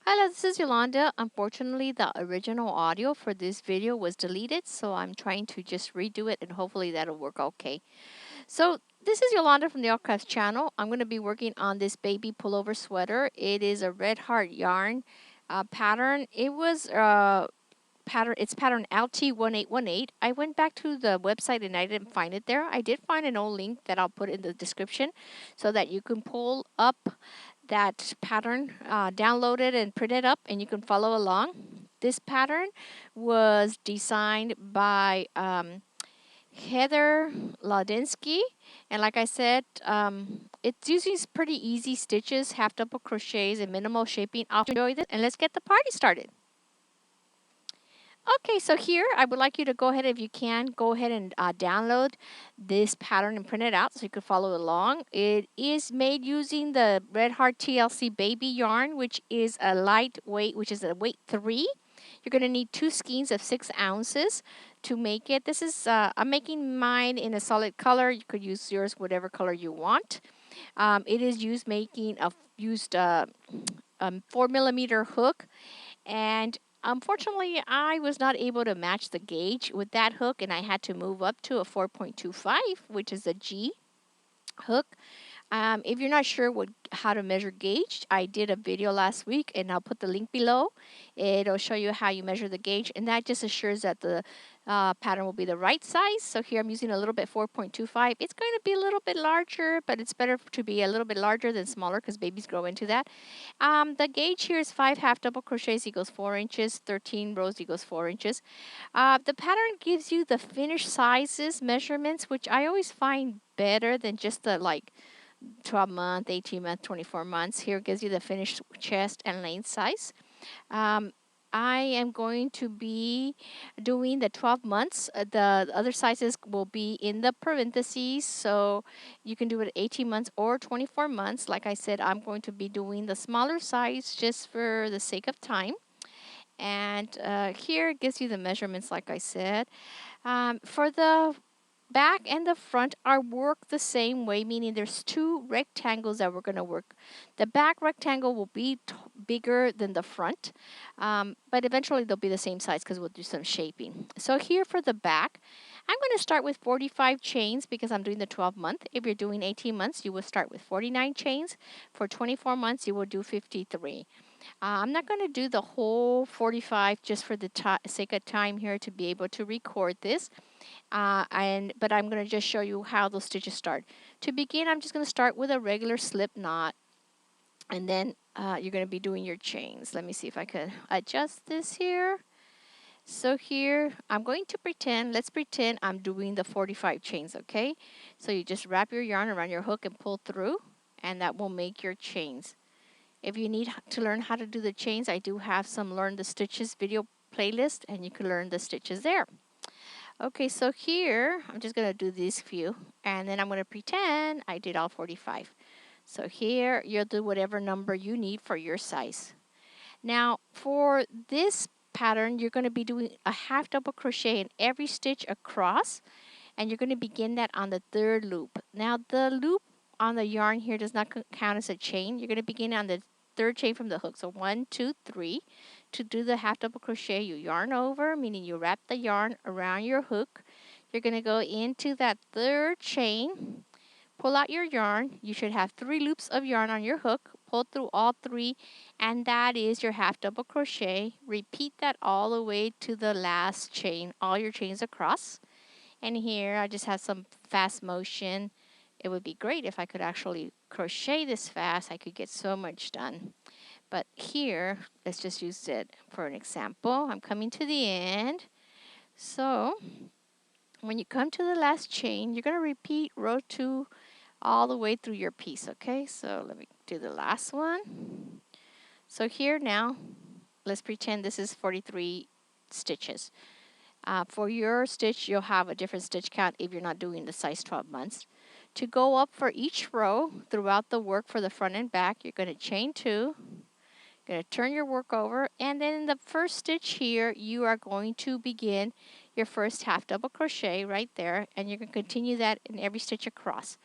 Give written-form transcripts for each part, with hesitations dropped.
Hello, this is Yolanda. Unfortunately, the original audio for this video was deleted, so I'm trying to just redo it and hopefully that'll work okay. So this is Yolanda from the Archives channel. I'm going to be working on this baby pullover sweater. It is a red heart yarn pattern. It's pattern LT1818. I went back to the website and I didn't find it there. I did find an old link that I'll put in the description so that you can pull up that pattern, download it and print it up and you can follow along. This pattern was designed by Heather Laudinsky, and like I said, it's using pretty easy stitches, half double crochets, and minimal shaping. I'll enjoy this, and let's get the party started. Okay, so here I would like you to go ahead, if you can, go ahead and download this pattern and print it out so you can follow along. It is made using the Red Heart TLC baby yarn, which is a lightweight, which is a weight 3. You're going to need 2 skeins of 6 ounces to make it. This is, I'm making mine in a solid color. You could use yours whatever color you want. It is used 4mm hook, and unfortunately, I was not able to match the gauge with that hook, and I had to move up to a 4.25, which is a G hook. If you're not sure how to measure gauge, I did a video last week, and I'll put the link below. It'll show you how you measure the gauge, and that just assures that the pattern will be the right size. So here I'm using a little bit 4.25. It's going to be a little bit larger, but it's better to be a little bit larger than smaller because babies grow into that. The gauge here is 5 half double crochets equals 4 inches, 13 rows equals 4 inches. The pattern gives you the finished sizes measurements, which I always find better than just the 12 month, 18 month, 24 months. Here it gives you the finished chest and length size. I am going to be doing the 12 months. The other sizes will be in the parentheses, so you can do it 18 months or 24 months. Like I said, I'm going to be doing the smaller size just for the sake of time. And here it gives you the measurements, like I said. For the back and the front are worked the same way, meaning there's 2 rectangles that we're going to work. The back rectangle will be bigger than the front, but eventually they'll be the same size because we'll do some shaping. So here for the back, I'm going to start with 45 chains because I'm doing the 12 month. If you're doing 18 months, you will start with 49 chains. For 24 months, you will do 53. I'm not going to do the whole 45 just for the sake of time here to be able to record this. But I'm going to just show you how those stitches start. To begin, I'm just going to start with a regular slip knot, and then you're going to be doing your chains. Let me see if I could adjust this here. So here, let's pretend I'm doing the 45 chains, okay? So you just wrap your yarn around your hook and pull through, and that will make your chains. If you need to learn how to do the chains, I do have some Learn the Stitches video playlist, and you can learn the stitches there. Okay, so here, I'm just going to do these few, and then I'm going to pretend I did all 45. So here, you'll do whatever number you need for your size. Now, for this pattern, you're going to be doing a half double crochet in every stitch across, and you're going to begin that on the 3rd loop. Now, the loop on the yarn here does not count as a chain. You're going to begin on the 3rd chain from the hook. So 1, 2, 3. To do the half double crochet, you yarn over, meaning you wrap the yarn around your hook. You're going to go into that 3rd chain, pull out your yarn. You should have 3 loops of yarn on your hook. Pull through all 3, and that is your half double crochet. Repeat that all the way to the last chain, all your chains across. And here I just have some fast motion. It would be great if I could actually crochet this fast. I could get so much done. But here, let's just use it for an example. I'm coming to the end. So when you come to the last chain, you're going to repeat row 2 all the way through your piece, okay? So let me do the last one. So here now, let's pretend this is 43 stitches. For your stitch, you'll have a different stitch count if you're not doing the size 12 months. To go up for each row throughout the work for the front and back, you're going to chain 2, going to turn your work over, and then in the first stitch here, you are going to begin your first half double crochet right there, and you're going to continue that in every stitch across.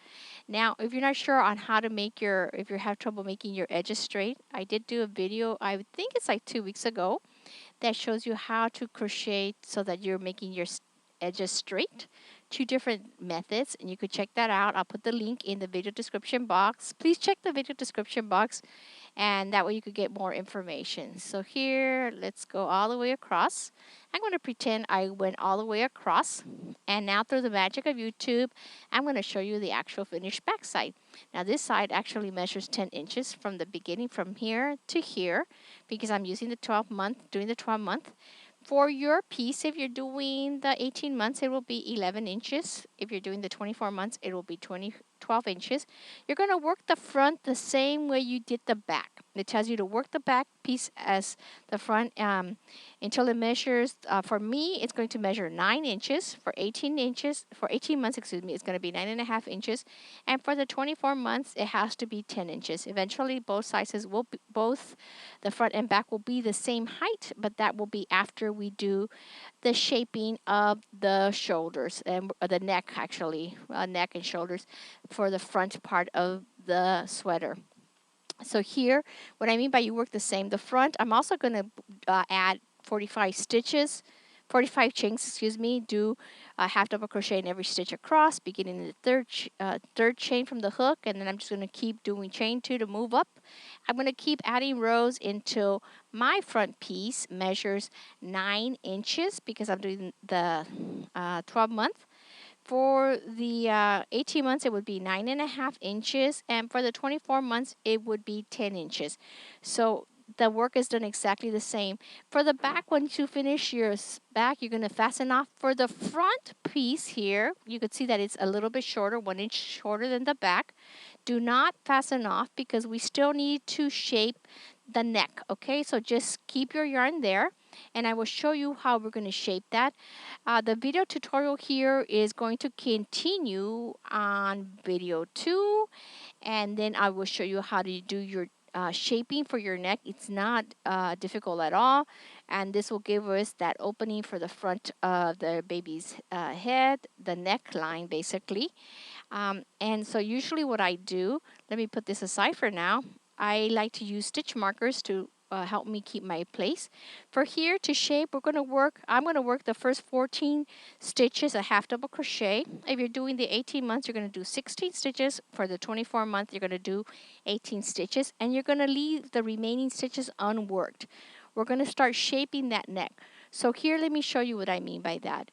Now, if you're not sure on how to make your, if you have trouble making your edges straight, I did do a video, I think it's like 2 weeks ago, that shows you how to crochet so that you're making your edges straight. 2 different methods, and you could check that out. I'll put the link in the video description box. Please check the video description box, and that way you could get more information. So here, let's go all the way across. I'm going to pretend I went all the way across, and now through the magic of YouTube, I'm going to show you the actual finished back side. Now this side actually measures 10 inches from the beginning, from here to here, because I'm using the 12 month, doing the 12 month. For your piece, if you're doing the 18 months, it will be 11 inches. If you're doing the 24 months, it will be 12 inches. You're going to work the front the same way you did the back. It tells you to work the back piece as the front until it measures, for me, it's going to measure 9 inches. For 18 inches, for 18 months, excuse me, it's going to be 9.5 inches. And for the 24 months, it has to be 10 inches. Eventually, both sizes will be, both the front and back will be the same height, but that will be after we do the shaping of the shoulders and the neck, actually, neck and shoulders for the front part of the sweater. So here, what I mean by you work the same, the front, I'm also going to add 45 stitches, 45 chains, excuse me, do a half double crochet in every stitch across, beginning in the third chain from the hook, and then I'm just going to keep doing chain 2 to move up. I'm going to keep adding rows until my front piece measures 9 inches, because I'm doing the 12 month. For the 18 months, it would be 9.5 inches, and for the 24 months, it would be 10 inches. So the work is done exactly the same. For the back, once you finish your back, you're going to fasten off. For the front piece here, you could see that it's a little bit shorter, 1 inch shorter than the back. Do not fasten off because we still need to shape the neck, okay? So just keep your yarn there, and I will show you how we're going to shape that. The video tutorial here is going to continue on video 2, and then I will show you how to do your shaping for your neck. It's not difficult at all, and this will give us that opening for the front of the baby's head, the neckline basically. And so usually what I do, let me put this aside for now, I like to use stitch markers to help me keep my place. For here to shape, I'm going to work the first 14 stitches a half double crochet. If you're doing the 18 months, you're going to do 16 stitches. For the 24 month, you're going to do 18 stitches, and you're going to leave the remaining stitches unworked. We're going to start shaping that neck. So here, let me show you what I mean by that.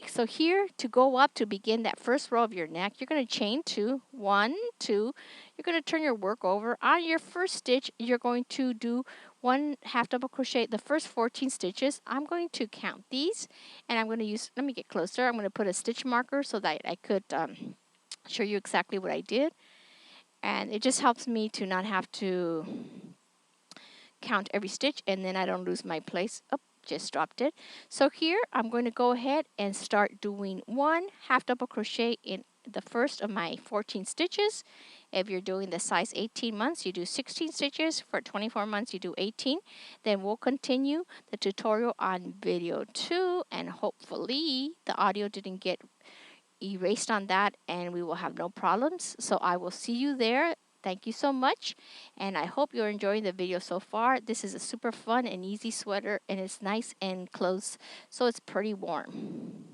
So here, to go up to begin that first row of your neck, you're going to chain 2, 1, 2. You're going to turn your work over. On your first stitch, you're going to do 1 half double crochet the first 14 stitches. I'm going to count these, and I'm going to use, let me get closer, I'm going to put a stitch marker so that I could show you exactly what I did. And it just helps me to not have to count every stitch, and then I don't lose my place. Oh, just dropped it. So here I'm going to go ahead and start doing 1 half double crochet in the first of my 14 stitches. If you're doing the size 18 months, you do 16 stitches. For 24 months, you do 18. Then we'll continue the tutorial on video 2, and hopefully the audio didn't get erased on that, and we will have no problems. So I will see you there. Thank you so much, and I hope you're enjoying the video so far. This is a super fun and easy sweater, and it's nice and close, so it's pretty warm.